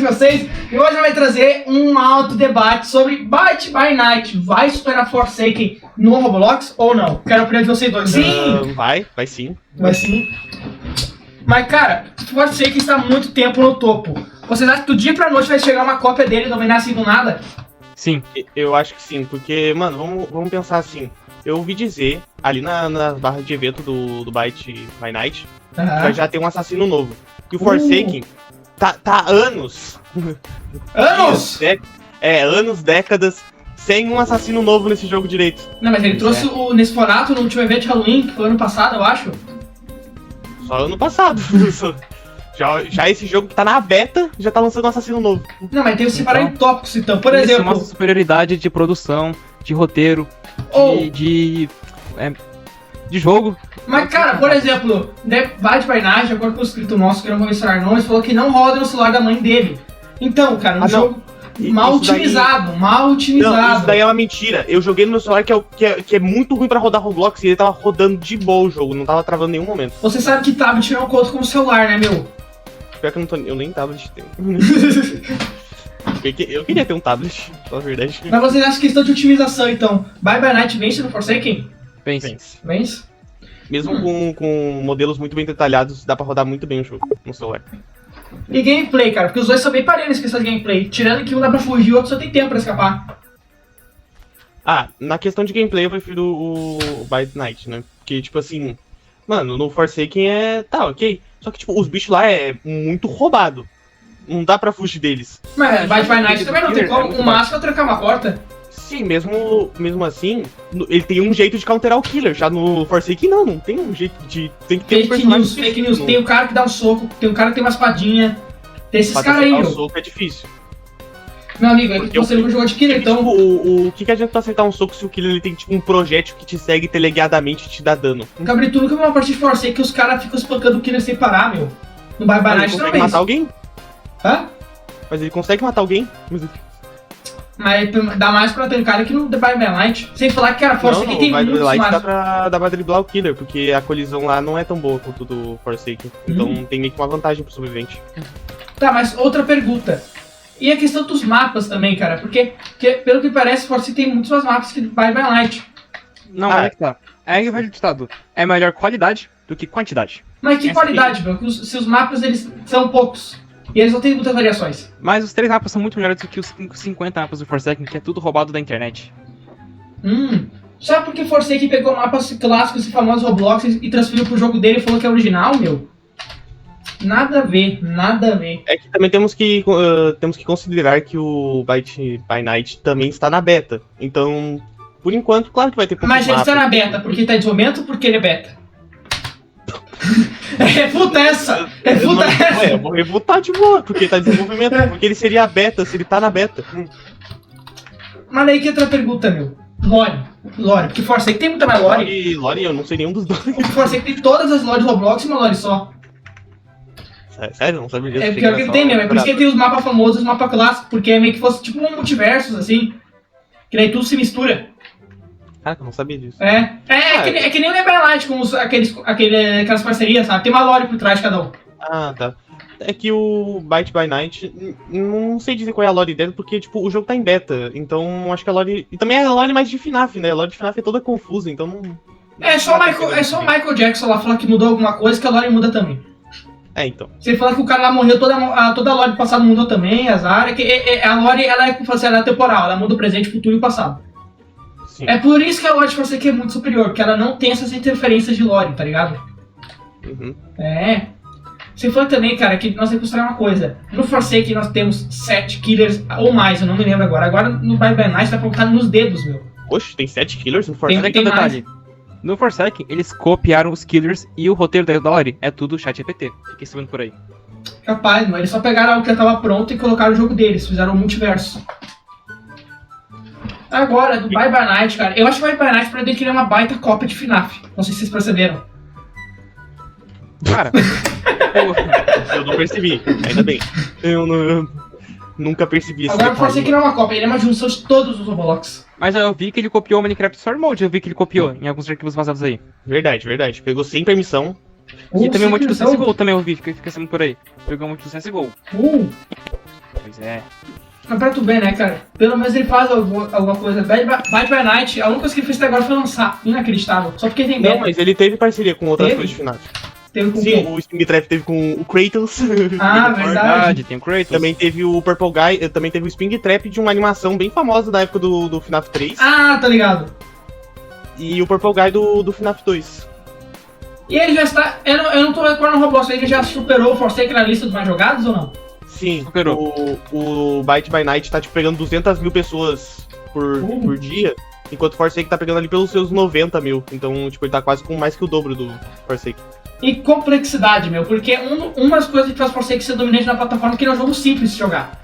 vocês e hoje vai trazer um alto debate sobre Byte by Night. Vai superar Forsaken no Roblox ou não? Quero a opinião de vocês dois. Sim! Vai sim. Vai sim. Mas cara, Forsaken está há muito tempo no topo. Vocês acham que do dia pra noite vai chegar uma cópia dele e não vai nascer assim do nada? Sim. Eu acho que sim, porque, mano, vamos pensar assim. Eu ouvi dizer, ali nas barras de evento do Byte by Night, que já tem um assassino novo. E o Forsaken tá há anos. Anos? Anos, décadas, sem um assassino novo nesse jogo direito. Não, mas ele trouxe o Nesforato no último evento de Halloween, que foi ano passado, eu acho. Só ano passado. Já esse jogo que tá na beta, já tá lançando um assassino novo. Não, mas tem que separar em tópicos, então. Por Isso exemplo... mostra superioridade de produção, de roteiro, de jogo. Mas, cara, por exemplo, Byte by Night, de acordo com o escrito nosso, que eu não vou mencionar nomes, falou que não roda no celular da mãe dele. Então, cara, um jogo mal otimizado. Não, isso daí é uma mentira. Eu joguei no meu celular que é muito ruim pra rodar Roblox e ele tava rodando de boa o jogo, não tava travando em nenhum momento. Você sabe que tablet não conta como celular, né, meu? Pior que eu nem tablet tenho. Eu queria ter um tablet, na verdade. Mas vocês acham que questão de otimização, então, Byte by Night vence no Forsaken? Vence? Mesmo com modelos muito bem detalhados, dá pra rodar muito bem o jogo no celular. E gameplay, cara, porque os dois são bem parelhos nessa questão de gameplay. Tirando que um dá pra fugir, o outro só tem tempo pra escapar. Na questão de gameplay eu prefiro o Byte Night, né? Porque, tipo assim, mano, no Forsaken tá, ok. Só que, tipo, os bichos lá é muito roubado. Não dá pra fugir deles. Mas Byte by Night também não tem como. O máximo é trancar uma porta. Sim, mesmo assim, ele tem um jeito de counterar o killer. Já no Forsaken não tem um jeito de... Tem que ter fake news. Tem o cara que dá um soco, tem o cara que tem uma espadinha. Tem esses caras aí, meu. O soco é difícil. Meu amigo, é que você não jogou de killer, então... O que adianta acertar um soco se o killer ele tem tipo um projétil que te segue teleguiadamente e te dá dano? Cabrito, nunca vi uma partida de Forsaken que os caras ficam espancando o killer sem parar, meu. No Byte by Night ele consegue matar alguém? Hã? Mas ele consegue matar alguém? Mas dá mais pra tancar que no The Byte by Night. Sem falar que, cara, Forsaken tem muitos mais. Dá pra driblar o killer, porque a colisão lá não é tão boa quanto do Forsaken. Então tem meio que uma vantagem pro sobrevivente. Tá, mas outra pergunta. E a questão dos mapas também, cara, porque pelo que parece, Forsaken tem muitos mais mapas que Byte by Night. Não, é que tá. É que vai ditado. É melhor qualidade do que quantidade. Mas que qualidade, meu? Se os mapas eles são poucos. E eles não têm muitas variações. Mas os 3 mapas são muito melhores do que os 50 mapas do Forsaken, que é tudo roubado da internet. Sabe por que Forsaken pegou mapas clássicos e famosos Roblox e transferiu pro jogo dele e falou que é original, meu? Nada a ver. É que também temos que considerar que o Byte by Night também está na beta. Então, por enquanto, claro que vai ter poucos mapas. Mas ele está na beta porque tá em desenvolvimento ou porque ele é beta? Refuta essa! Eu vou refutar de boa, porque tá em desenvolvimento. Porque ele seria a beta se ele tá na beta. Mas aí que outra pergunta, meu. Lore, porque Forsaken tem muita mais lore. Lore, eu não sei nenhum dos dois. Porque Forsaken tem todas as lores Roblox e uma lore só. Sério? Não sabia disso. É pior que ele tem mesmo, é por isso que ele tem os mapas famosos e os mapas clássicos, porque é meio que fosse tipo um multiversos, assim. Que daí tudo se mistura. Caraca, eu não sabia disso. É que nem o The Byte Night com aquelas parcerias, sabe? Tem uma lore por trás de cada um. Tá. É que o Byte by Night, não sei dizer qual é a lore dele, porque tipo, o jogo tá em beta, então acho que a lore... E também é a lore mais de FNAF, né? A lore de FNAF é toda confusa, então não... É só o Michael Jackson lá falar que mudou alguma coisa, que a lore muda também. Então. Você fala que o cara lá morreu, toda a lore do passado mudou também, azar. A lore, ela é temporal, ela muda o presente, o futuro e o passado. Sim. É por isso que a lore de Forsaken é muito superior, porque ela não tem essas interferências de lore, tá ligado? Você falou também, cara, que nós temos que considerar uma coisa. No Forsaken nós temos 7 killers ou mais, eu não me lembro agora. Agora no Byte by Night tá colocado nos dedos, meu. Oxe, tem 7 killers no Forsaken? Tem um detalhe. No Forsaken, eles copiaram os killers e o roteiro da lore é tudo ChatGPT. Fiquei sabendo por aí. Capaz, mano. Eles só pegaram algo que já tava pronto e colocaram o jogo deles. Fizeram um multiverso. Agora, do Byte by Night, cara. Eu acho que o Byte by Night pretende criar uma baita cópia de FNAF. Não sei se vocês perceberam. Cara, eu não percebi. Ainda bem. Eu nunca percebi isso. Agora o Forsaken não é uma cópia, ele é uma junção de todos os Roblox. Mas eu vi que ele copiou o Minecraft Story Mode, eu vi que ele copiou em alguns arquivos vazados aí. Verdade. Pegou sem permissão. E também o monte do CSGO também eu vi, fica sempre por aí. Pegou muito do CSGO. Pois é. Mas pra tu ver, né, cara? Pelo menos ele faz alguma coisa. Bite by Night, a única coisa que ele fez até agora foi lançar. Inacreditável. Só porque tem Não, beta. mas ele teve parceria com outras Teve? coisas de FNAF. Teve com Sim, quem? o Sting Trap teve com o Kratos. Ah, verdade. Tem o Kratos. Também teve o Purple Guy, também teve o Spring Trap de uma animação bem famosa da época do FNAF 3. Ah, tá ligado. E o Purple Guy do FNAF 2. E ele já está... Eu não tô recordando no Roblox, ele já superou o Forsaken na lista dos mais jogados ou não? Sim, Superou. o Bite by Night tá tipo, pegando 200 mil pessoas por dia, enquanto o Forsaken tá pegando ali pelos seus 90 mil. Então, tipo, ele tá quase com mais que o dobro do Forsaken. E complexidade, meu, porque uma das coisas que faz o Forsaken ser dominante na plataforma é que ele é um jogo simples de jogar.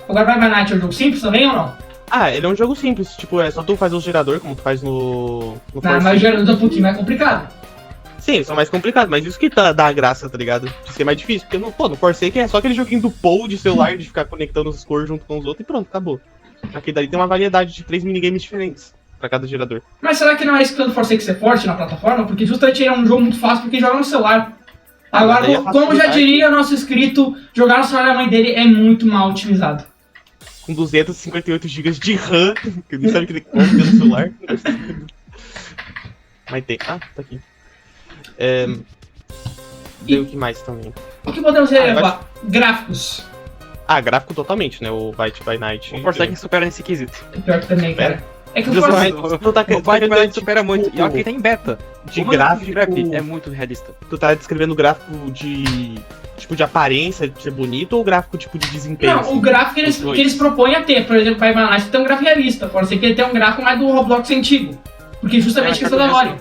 Agora, Bite by Night é um jogo simples também ou não? Ah, ele é um jogo simples, tipo, é só tu faz o gerador, como tu faz no Não, Forsaken. mas o gerador é um pouquinho mais complicado. Sim, eles são mais complicados, mas isso que dá a graça, tá ligado? De ser mais difícil, porque no Forsaken é só aquele joguinho do Paul de celular, de ficar conectando os cores junto com os outros e pronto, acabou. Aqui daí tem uma variedade de 3 minigames diferentes pra cada gerador. Mas será que não é isso que faz o Forsaken ser forte na plataforma? Porque justamente ele é um jogo muito fácil porque joga no celular. Agora, mas aí a como já facilidade- diria o nosso inscrito, jogar no celular da mãe dele é muito mal otimizado. Com 258 GB de RAM, que nem sabe que tem como ter no celular. Mas tem. Ah, tá aqui. E o que mais também? O que podemos relevar? Gráficos. Ah, gráfico totalmente, né? O Bite by Night. O Forsaken supera nesse quesito. Pior que também, cara. É que o Justamente. Forsaken... Tu tá O Bite by descrevendo, Night supera muito. E olha que ele tá em beta. de O modelo gráfico. Trap é muito realista. Tu tá descrevendo gráfico de. Tipo, de aparência, de ser bonito, ou gráfico tipo de desempenho? Não, assim? o gráfico Os dois. que eles propõem a ter. Por exemplo, o Bite by Night tem um gráfico realista. Pode ser que ele tenha um gráfico mais do Roblox antigo. Porque justamente questão da lore.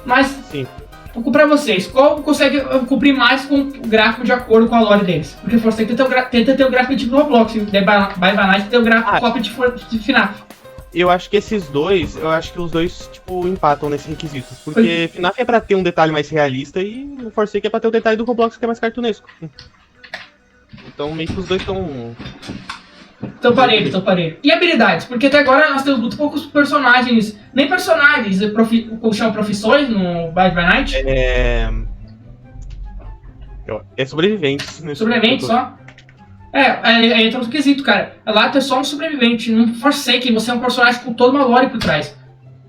Mas, Sim. pra vocês, qual consegue cumprir mais com o gráfico de acordo com a lore deles? Porque você tenta ter o gráfico tipo do Roblox, e o Bite by Night tem o gráfico cópia de FNAF. Eu acho que esses dois, os dois, tipo, empatam nesse requisito. Porque FNAF é pra ter um detalhe mais realista e o Forsaken é pra ter o detalhe do Roblox que é mais cartunesco. Então meio que os dois estão... Tão parelho. E habilidades? Porque até agora nós temos muito poucos personagens, nem personagens, chamam profissões no Bite by Night. É sobreviventes. Né? Sobrevivente só. Entra no quesito, cara. Lá tu é só um sobrevivente, num Forsaken, você é um personagem com toda uma lore por trás.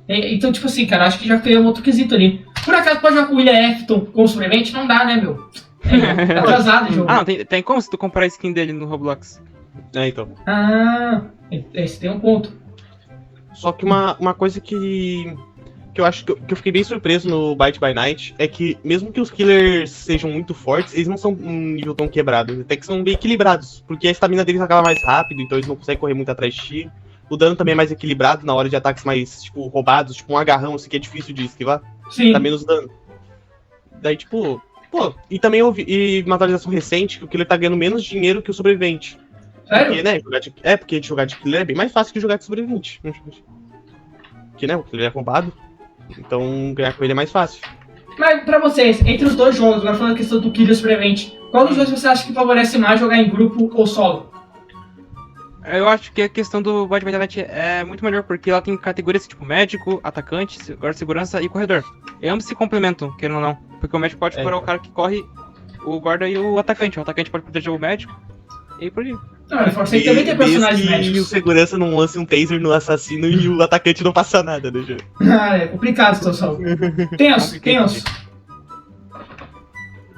Então, tipo assim, cara, acho que já criou um outro quesito ali. Por acaso pode jogar com o William Afton como sobrevivente? Não dá, né, meu? Tá atrasado o jogo. Ah, não, tem como se tu comprar a skin dele no Roblox. Então. Ah, esse tem um ponto. Só que uma coisa que eu acho que eu fiquei bem surpreso no Bite by Night é que, mesmo que os killers sejam muito fortes, eles não são um nível tão quebrado, até que são bem equilibrados, porque a estamina deles acaba mais rápido, então eles não conseguem correr muito atrás de ti. O dano também é mais equilibrado na hora de ataques mais, tipo, roubados, tipo um agarrão, assim, que é difícil de esquivar, Sim. dá menos dano. Daí, tipo, e também eu vi uma atualização recente que o killer tá ganhando menos dinheiro que o sobrevivente. Sério? Porque, né, porque jogar de killer é bem mais fácil que jogar de sobrevivente. Porque, né, o killer é roubado, então ganhar com ele é mais fácil. Mas pra vocês, entre os dois jogos, agora falando a questão do killer e sobrevivente, qual dos dois você acha que favorece mais jogar em grupo ou solo? Eu acho que a questão do Bite by Night é muito melhor, porque ela tem categorias tipo médico, atacante, guarda de segurança e corredor. E ambos se complementam, querendo ou não. Porque o médico pode curar o cara que corre, o guarda e o atacante. O atacante pode proteger o médico e por aí. Não, o Forsaken também tem personagens E o médicos. segurança não lance um taser no assassino e o atacante não passa nada, né, jogo? Ah, é complicado a situação. Tenso.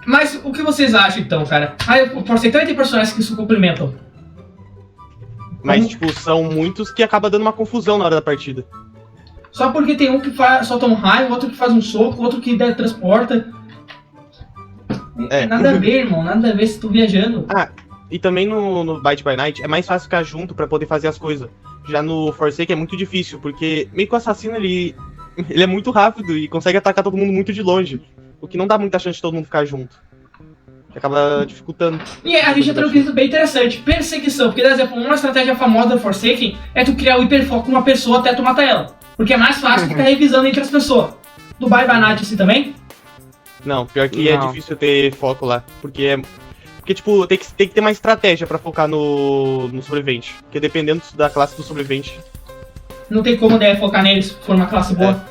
Mas o que vocês acham então, cara? O Forsaken também tem personagens que se complementam. Mas, tipo, são muitos que acaba dando uma confusão na hora da partida. Só porque tem um que solta um raio, outro que faz um soco, outro que transporta. Nada a ver, irmão, nada a ver se tu viajando. E também no Bite by Night é mais fácil ficar junto pra poder fazer as coisas. Já no Forsaken é muito difícil, porque meio que o assassino ele é muito rápido e consegue atacar todo mundo muito de longe. O que não dá muita chance de todo mundo ficar junto. Acaba dificultando. E a gente entrou num quesito bem interessante, perseguição. Porque, por exemplo, uma estratégia famosa do Forsaken é tu criar o hiperfoco numa pessoa até tu matar ela. Porque é mais fácil ficar revisando entre as pessoas. Do Bite by Night assim também? Não, pior que é difícil ter foco lá. Porque, tipo, tem que ter uma estratégia pra focar no sobrevivente. Porque dependendo da classe do sobrevivente... Não tem como focar neles se for uma classe boa.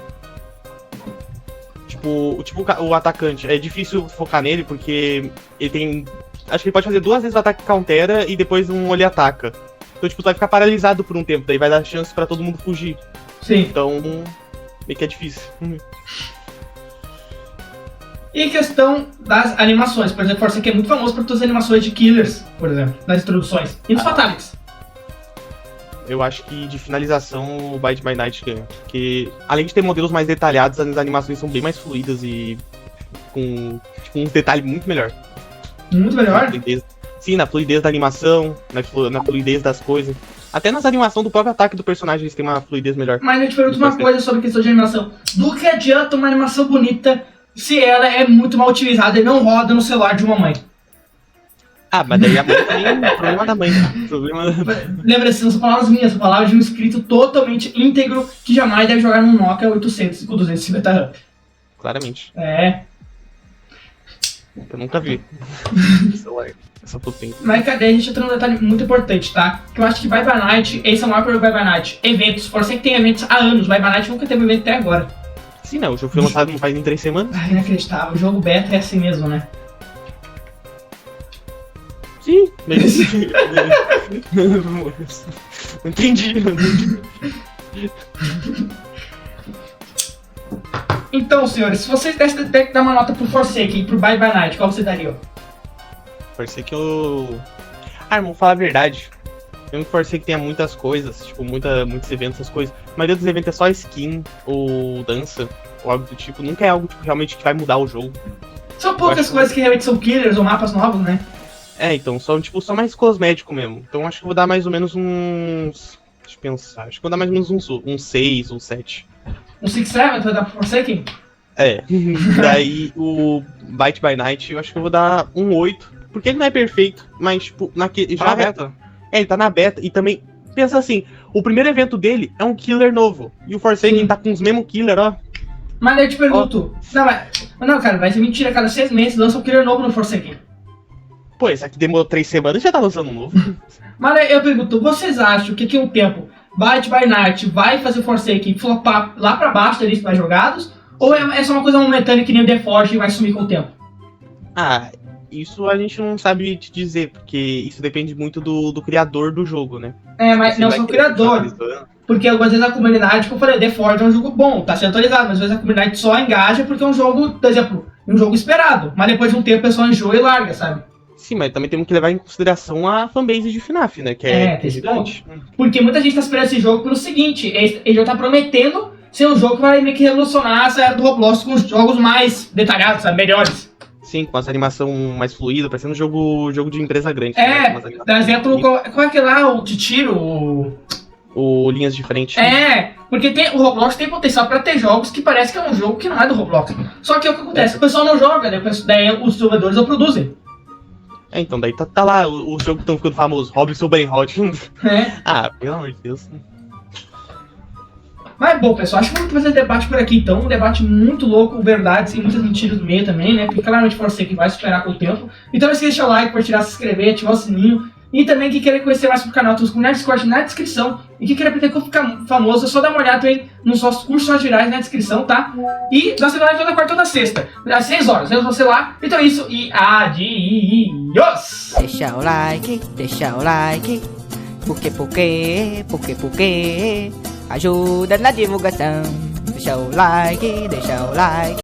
Tipo, o atacante, é difícil focar nele porque ele tem Acho que ele pode fazer 2 vezes o ataque countera e depois ele ataca. Então, tipo, tu vai ficar paralisado por um tempo, daí vai dar chance pra todo mundo fugir. Sim. Então, meio que é difícil. E questão das animações. Por exemplo, Forsaken é muito famoso por todas as animações de killers, por exemplo, nas introduções. E nos fatalities. Eu acho que de finalização o Bite by Night ganha. Porque além de ter modelos mais detalhados, as animações são bem mais fluídas e com tipo, um detalhe muito melhor. Muito melhor? Sim, na fluidez da animação, na fluidez das coisas. Até nas animações do próprio ataque do personagem eles têm uma fluidez melhor. Mas eu te pergunto uma coisa sobre a questão de animação. Do que adianta uma animação bonita se ela é muito mal utilizada e não roda no celular de uma mãe? Ah, mas daí a mãe tem problema da mãe. Lembra-se, não são palavras minhas, são palavras de um inscrito totalmente íntegro que jamais deve jogar num Nokia 800 com 250 RAM. Claramente. É. Eu nunca vi. Celular. Essa potência. Mas cadê? A gente entra num detalhe muito importante, tá? Que eu acho que Bye Bye Night, esse é o maior problema do Bye Bye Night. Eventos. Forsaken tem eventos há anos. Bye Bye Night nunca teve evento até agora. Sim, não. O jogo foi lançado não faz nem 3 semanas. Ai, inacreditável. O jogo beta é assim mesmo, né? Sim, mas... Entendi. Então, senhores, se vocês dessem que dar uma nota pro Forsaken e pro Bye Bye Night, qual você daria? Forsaken eu... Ah, irmão, falar a verdade. Eu não Forsaken que tenha muitas coisas, tipo, muitos eventos, essas coisas. A maioria dos eventos é só skin, ou dança, ou algo do tipo. Nunca é algo tipo, realmente que vai mudar o jogo. São poucas coisas que realmente são killers ou mapas novos, né? É, então, só mais cosmético mesmo. Então acho que eu vou dar mais ou menos uns... Deixa eu pensar. Acho que eu vou dar mais ou menos uns 6 ou 7. Um 6-7 vai dar pro Forsaken? É. Daí o Bite by Night eu acho que eu vou dar um 8. Porque ele não é perfeito, mas tipo, já na beta. É, ele tá na beta e também... Pensa assim, o primeiro evento dele é um killer novo. E o Forsaken tá com os mesmos killer, ó. Mas eu te pergunto... Não, cara, vai ser mentira. Cada 6 meses lança um killer novo no Forsaken. Pô, esse aqui demorou 3 semanas e já tá lançando um novo. Mas eu pergunto, vocês acham que aqui um tempo Bite by Night vai fazer o Forsaken flopar lá pra baixo da lista mais jogados? Ou é só uma coisa momentânea que nem o The Forge e vai sumir com o tempo? Ah, isso a gente não sabe te dizer, porque isso depende muito do criador do jogo, né? É, mas não só o criador. Porque algumas vezes a comunidade, como eu falei, The Forge é um jogo bom, tá sendo atualizado, mas às vezes a comunidade só engaja porque é um jogo, por exemplo, um jogo esperado. Mas depois de um tempo o pessoal enjoa e larga, sabe? Sim, mas também temos que levar em consideração a fanbase de FNAF, né? Que tem gigante. Porque muita gente tá esperando esse jogo pelo seguinte, ele já tá prometendo ser um jogo que vai meio que revolucionar essa era do Roblox com os jogos mais detalhados, sabe? Melhores. Sim, com essa animação mais fluida, parecendo um jogo de empresa grande. É, por exemplo, qual é que lá, o de tiro, o linhas de frente. É, porque o Roblox tem potencial pra ter jogos que parece que é um jogo que não é do Roblox. Só que o que acontece? O pessoal não joga, né? Daí os desenvolvedores não produzem. É, então, daí tá lá os jogos que estão ficando famosos, Robinson Brain Hot. É. Ah, pelo amor de Deus. Mas bom, pessoal, acho que vamos fazer debate por aqui então. Um debate muito louco, verdades e muitas mentiras no meio também, né? Porque claramente Forsaken vai superar com o tempo. Então não esqueça de deixar o like, compartilhar, se inscrever, ativar o sininho. E também quem querer conhecer mais sobre o canal, temos comunidade Discord na descrição. E quem querer aprender como ficar famoso, é só dar uma olhada aí nos nossos cursos virais na descrição, tá? E nós temos toda quarta e toda sexta, às 6 horas. Vemos você lá. Então é isso e adiós! Deixa o like, porque ajuda na divulgação. Deixa o like.